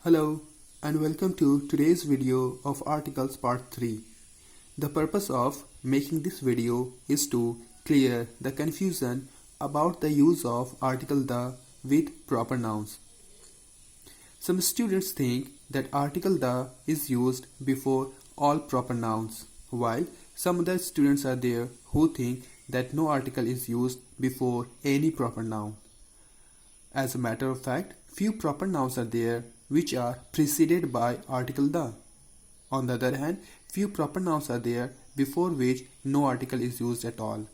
Hello and welcome to today's video of articles part 3. The purpose of making this video is to clear the confusion about the use of article the with proper nouns. Some students think that article the is used before all proper nouns, while some other students are there who think that no article is used before any proper noun. As a matter of fact, few proper nouns are there which are preceded by article the. On the other hand, few proper nouns are there before which no article is used at all.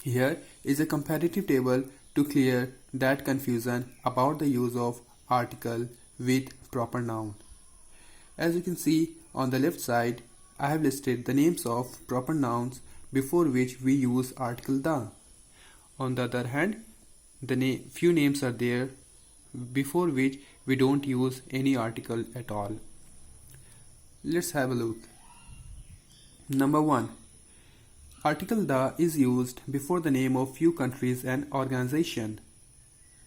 Here is a comparative table to clear that confusion about the use of article with proper noun. As you can see on the left side, I have listed the names of proper nouns before which we use article the. On the other hand, few names are there before which we don't use any article at all. Let's have a look. Number 1. Article the is used before the name of few countries and organization.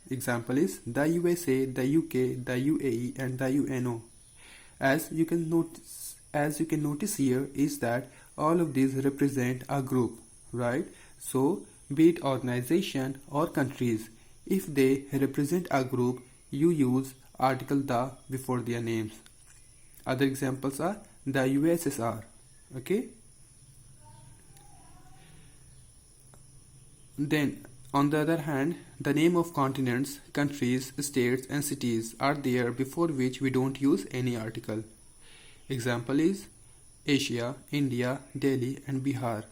Example is the USA, the UK, the UAE and the UNO. As you can notice here is that all of these represent a group, right? So be it organization or countries, if they represent a group, you use article the before their names. Other examples are the USSR. Okay. Then on the other hand, the name of continents, countries, states and cities are there before which we don't use any article. Example is Asia, India, Delhi and Bihar.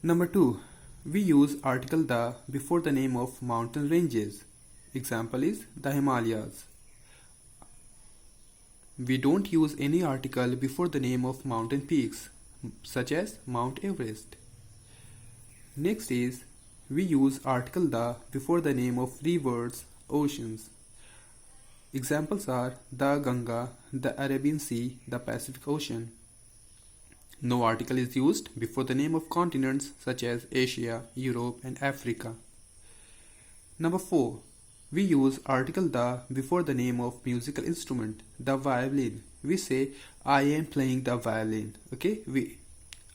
Number 2. We use article the before the name of mountain ranges. Example is the Himalayas. We don't use any article before the name of mountain peaks such as Mount Everest. Next is we use article the before the name of rivers, oceans. Examples are the Ganga, the Arabian Sea, the Pacific Ocean. No article is used before the name of continents such as Asia, Europe and Africa. Number 4. We use article the before the name of musical instrument, the violin. We say I am playing the violin. Okay.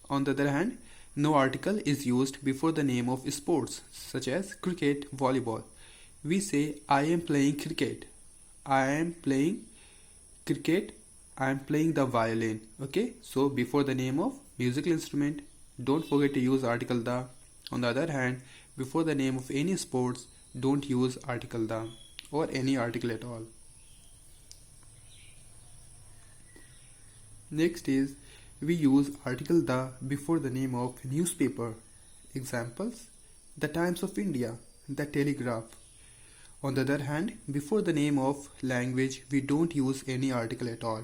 On the other hand, no article is used before the name of sports such as cricket, volleyball. We say I am playing cricket. I am playing cricket. I am playing the violin. Okay. So before the name of musical instrument, don't forget to use article the. On the other hand, before the name of any sports, don't use article the or any article at all. Next is we use article the before the name of newspaper. Examples: the Times of India, the Telegraph. On the other hand, before the name of language, we don't use any article at all.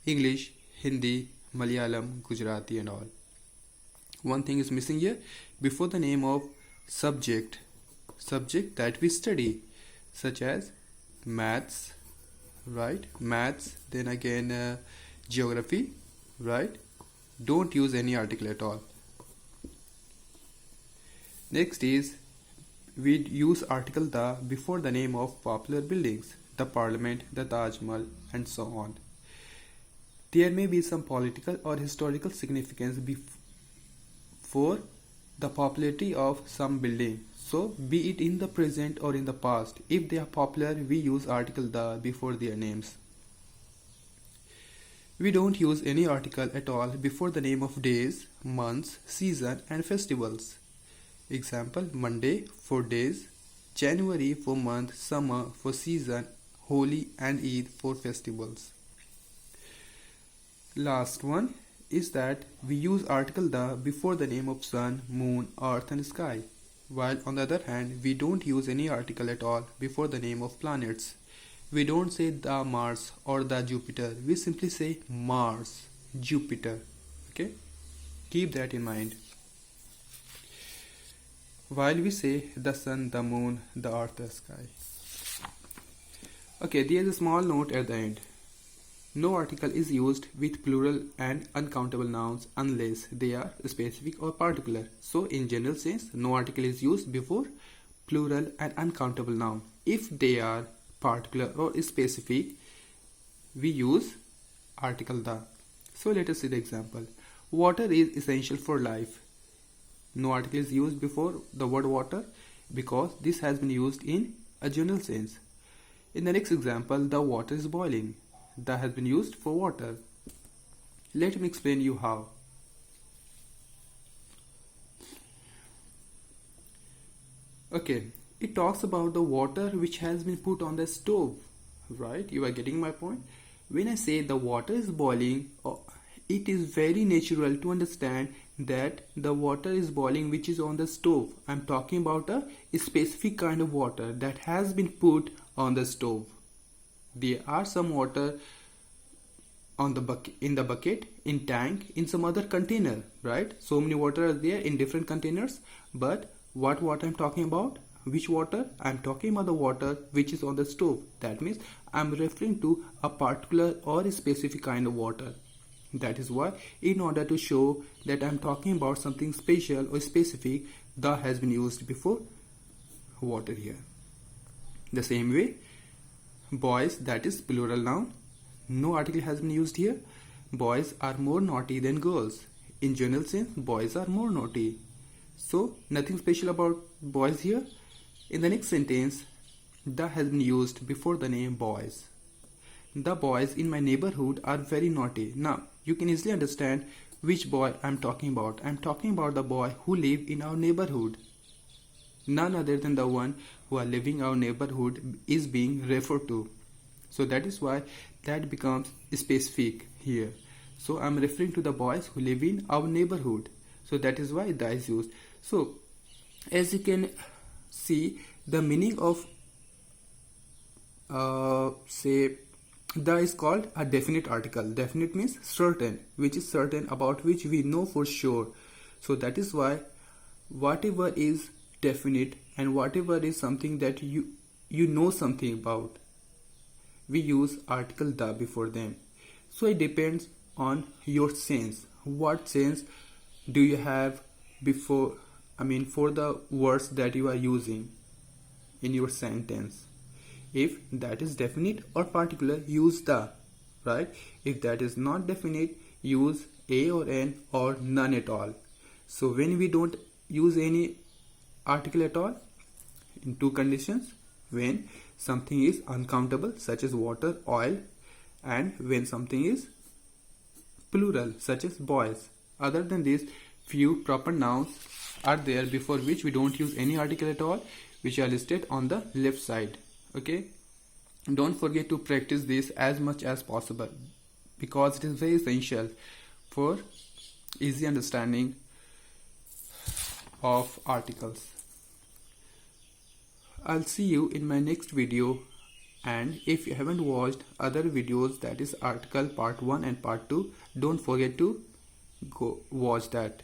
English, Hindi, Malayalam, Gujarati and all. One thing is missing here. Before the name of subject that we study, such as maths, right? Maths, then again geography, right? Don't use any article at all. Next is we use article the before the name of popular buildings, the Parliament, the Taj Mahal and so on. There may be some political or historical significance for the popularity of some building. So be it in the present or in the past, if they are popular, we use article the before their names. We don't use any article at all before the name of days, months, season and festivals. Example: Monday for days, January for month, summer for season, Holi and Eid for festivals. Last one is that we use article the before the name of sun, moon, earth and sky. While on the other hand, we don't use any article at all before the name of planets. We don't say the Mars or the Jupiter. We simply say Mars, Jupiter. Okay? Keep that in mind. While we say the sun, the moon, the earth, the sky. Okay, there is a small note at the end. No article is used with plural and uncountable nouns unless they are specific or particular. So in general sense, no article is used before plural and uncountable noun. If they are particular or specific, we use article the. So let us see the example. Water is essential for life. No article is used before the word water because this has been used in a general sense. In the next example, the water is boiling. The has been used for water. Let me explain you how. Okay, it talks about the water which has been put on the stove, right? You are getting my point? When I say the water is boiling, it is very natural to understand that the water is boiling which is on the stove. I'm talking about a specific kind of water that has been put on the stove. There are some water on the bucket, in tank, in some other container, right? So many water are there in different containers, but what water I'm talking about? Which water? I'm talking about the water which is on the stove. That means I'm referring to a particular or a specific kind of water. That is why, in order to show that I'm talking about something special or specific, the has been used before water here. The same way, boys, that is plural noun. No article has been used here. Boys are more naughty than girls. In general sense, boys are more naughty. So, nothing special about boys here. In the next sentence, the has been used before the name boys. The boys in my neighborhood are very naughty. Now, you can easily understand which boy I'm talking about. I'm talking about the boy who live in our neighborhood. None other than the one who are living our neighborhood is being referred to. So that is why that becomes specific here. So I'm referring to the boys who live in our neighborhood. So that is why the is used. So as you can see, the meaning of say the is called a definite article. Definite means certain, which is certain, about which we know for sure. So that is why whatever is definite and whatever is something that you know something about, we use article the before them. So it depends on your sense. What sense do you have before, for the words that you are using in your sentence? If that is definite or particular, use the, right? If that is not definite, use a or an or none at all. So when we don't use any article at all, in two conditions: when something is uncountable such as water, oil, and when something is plural such as boys. Other than this, few proper nouns are there before which we don't use any article at all, which are listed on the left side. Okay, don't forget to practice this as much as possible because it is very essential for easy understanding of articles. I'll see you in my next video, and if you haven't watched other videos, that is article part 1 and part 2, don't forget to go watch that.